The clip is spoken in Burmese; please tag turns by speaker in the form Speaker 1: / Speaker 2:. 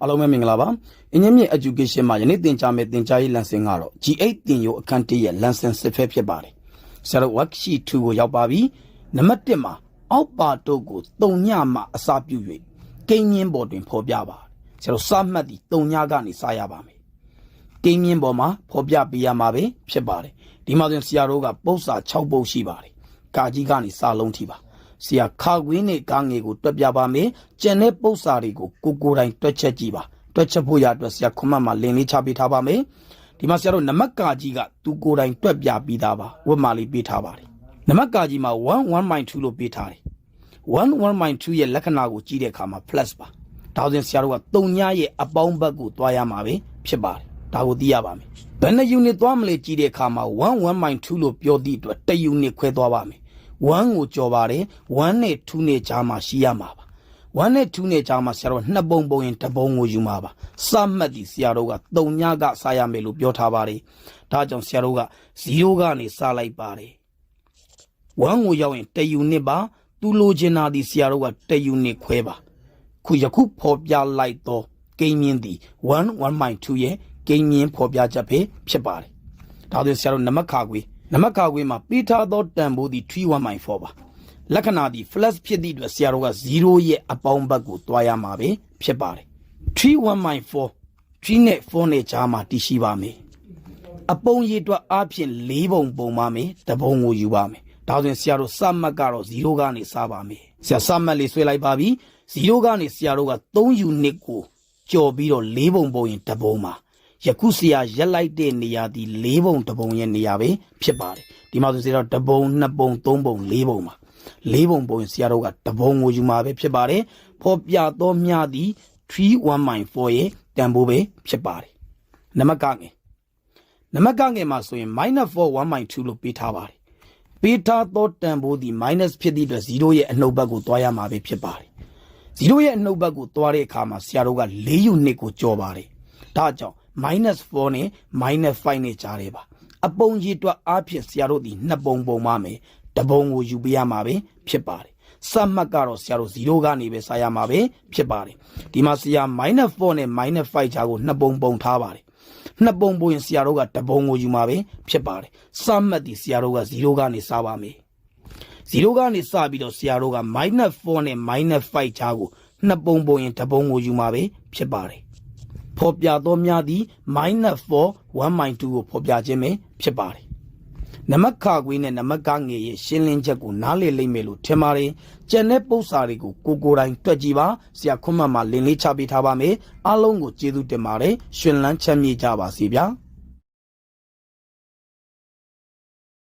Speaker 1: Alo me minglaba. Ingyin education ma yene tinchame tinchai lesson ngaro. G8 tin yo akante ye lesson-6 ဖြစ်ပါတယ်။ဆရာတို့ worksheet 2ကိုရောက်ပါပြီ။နံပါတ်1မှာအောက်ပါတော့ကို3ညမှာအစာပြု၍ကိန်းရင်းပေါ်တွင်ဖော်ပြပါ။ဆရာတို့စမှတ်ဒီ3ညကနေစရပါမယ်။ကိန်းရင်းပေါ်မှာဖော်ပြပေးရမှာပဲဖြစ်ပါတယ်။ဒီမှာဆိုရင်ဆရာတို့ကပု္ပ္ပစာ6ပုဒ်ရှိပါတယ်။ကာကြီးကနေစာလုံးထိပါ။ဆရာခါကွင်းနဲ့ကားငယ်ကိုတွက်ပြပါမယ်။ကျန်တဲ့ပု္ပ္ပစာတွေကိုကိုယ်တိုင်တွက်ချက်ကြည့်ပါ။တွက်ချက်ဖို့ရအတွက်ဆရာခွန်မတ်မှာလင်လေးချပေးထားပါမယ်။ဒီမှာဆရာတို့နံပါတ်ကာကြီးကသူကိုယ်တိုင်တွက်ပြပြီးသားပါဝတ်မာလေးပေးထားပါတယ်။နံပါတ်ကာကြီးမှာ1 1.2လို့ပေးထားတယ်။1 1.2ရဲ့လက္ခဏာကိုကြည့်တဲ့အခါမှာ plus ပါ။ဒါဆိုရင်ဆရာတို့က3ညရဲ့အပေါင်းဘက်ကိုတွားရမှာပဲဖြစ်ပါတယ်။ဒါကိုသိရပါမယ်။ဘယ်နှ unit တွားမလဲကြည့်တဲ့အခါမှာ1 1.2လို့ပြောသည့်အတွက်1 unit ခွဲသွားပါမယ်။1ကိုကြော်ပါတယ်1နဲ့2နဲ့ကြားမှာရှိရမှာပါ1နဲ့2နဲ့ကြားမှာဆရာတို့နှစ်ပုံပုံရင်တစ်ပုံကိုယူမှာပါစမှတ်ဒီဆရာတို့က3ညကစားရမယ်လို့ပြောထားပါတယ်ဒါကြောင့်ဆရာတို့က0ကနေစားလိုက်ပါတယ်1ကိုရောက်ရင်1 unit ပါသူလိုချင်တာဒီဆရာတို့က1 unit ခွဲပါခုယခုဖော်ပြလိုက်တော့ကိန်းမြင့်ဒီ1 1.2ရဲ့ကိန်းမြင့်ဖော်ပြချက်ပဲဖြစ်ပါတယ်ဒါဆိုဆရာတို့နံပါတ်ခါခွေမှာပေးထားသောတန်ဖိုးဒီ3 1.4ပါလက္ခဏာဒီ flash ဖြစ်သည့်အတွက်ဆရာတို့က0ရဲ့အပေါင်းဘက်ကိုတွားရမှာပဲဖြစ်ပါတယ်3 1.4 3နဲ့4နဲ့ကြားမှာတည်ရှိပါမယ်အပုံရည်အတွက်အဖြစ်4ပုံပုံပါမယ်တပုံကိုယူပါမယ်ဒါဆိုရင်ဆရာတို့စမှတ်ကတော့0ကနေစပါမယ်ဆရာစမှတ်လေးဆွဲလိုက်ပါပြီ0ကနေဆရာတို့က3 unit ကိုကြော်ပြီးတော့4ပုံပုံရင်တပုံပါယခုဆရာရက်လိုက်တဲ့နေရာဒီ4ပုံတပုံရဲ့နေရာပဲဖြစ်ပါတယ်ဒီမှာဆိုဆရာတို့တပုံ2ပုံ3ပုံ4ပုံပါ4ပုံပုံဆရာတို့ကတပုံကိုယူမှာပဲဖြစ်ပါတယ်ဖော်ပြသောမြသည်3 1.4ရဲ့တန်ဖိုးပဲဖြစ်ပါတယ်နံပါတ်ကငယ်မှာဆိုရင် -4 1.2 လို့ပေးထားပါတယ်ပေးထားသောတန်ဖိုးသည် minus ဖြစ်သည့်အတွက်0ရဲ့အနှုတ်ဘက်ကိုတွားရမှာပဲဖြစ်ပါတယ်0ရဲ့အနှုတ်ဘက်ကိုတွားတဲ့အခါမှာဆရာတို့က4 unit ကိုကြော်ပါတယ်ဒါကြောင့်-4နဲ့-5နဲ့ကြားတယ်ပါအပုံကြီးအတွက်အားဖြင့်ဆရာတို့ဒီ2ပုံပုံပါမယ်တပုံကိုယူပေးရမှာပဲဖြစ်ပါတယ်စမှတ်ကတော့ဆရာတို့0ကနေပဲစားရမှာပဲဖြစ်ပါတယ်ဒီမှာဆရာ-4နဲ့-5ကြားကို2ပုံပုံထားပါတယ်2ပုံပုံရင်ဆရာတို့ကတပုံကိုယူမှာပဲဖြစ်ပါတယ်စမှတ်ဒီဆရာတို့က0ကနေစားပါမယ်0ကနေစပြီးတော့ဆရာတို့က-4နဲ့-5ကြားကို2ပုံပုံရင်တပုံကိုယူမှာပဲဖြစ်ပါတယ်ဖော်ပြသောများသည်-4 1.2 ကိုဖော်ပြခြင်းပဲဖြစ်ပါတယ်နံပါတ်ခါခွေးနဲ့နံပါတ်ကငယ်ရဲ့ရှင်းလင်းချက်ကိုနားလည်လိမ့်မယ်လို့ထင်ပါတယ်ကျန်တဲ့ပု္ပ္ပစာတွေကိုကိုယ်တိုင်တွက်ကြည့်ပါဆရာခွန်မတ်မှာလင်လေးချပေးထားပါမယ်အားလုံးကိုကျေးဇူးတင်ပါတယ်ရှင်လန်းချမ်းမြေ့ကြပါစေဗျာ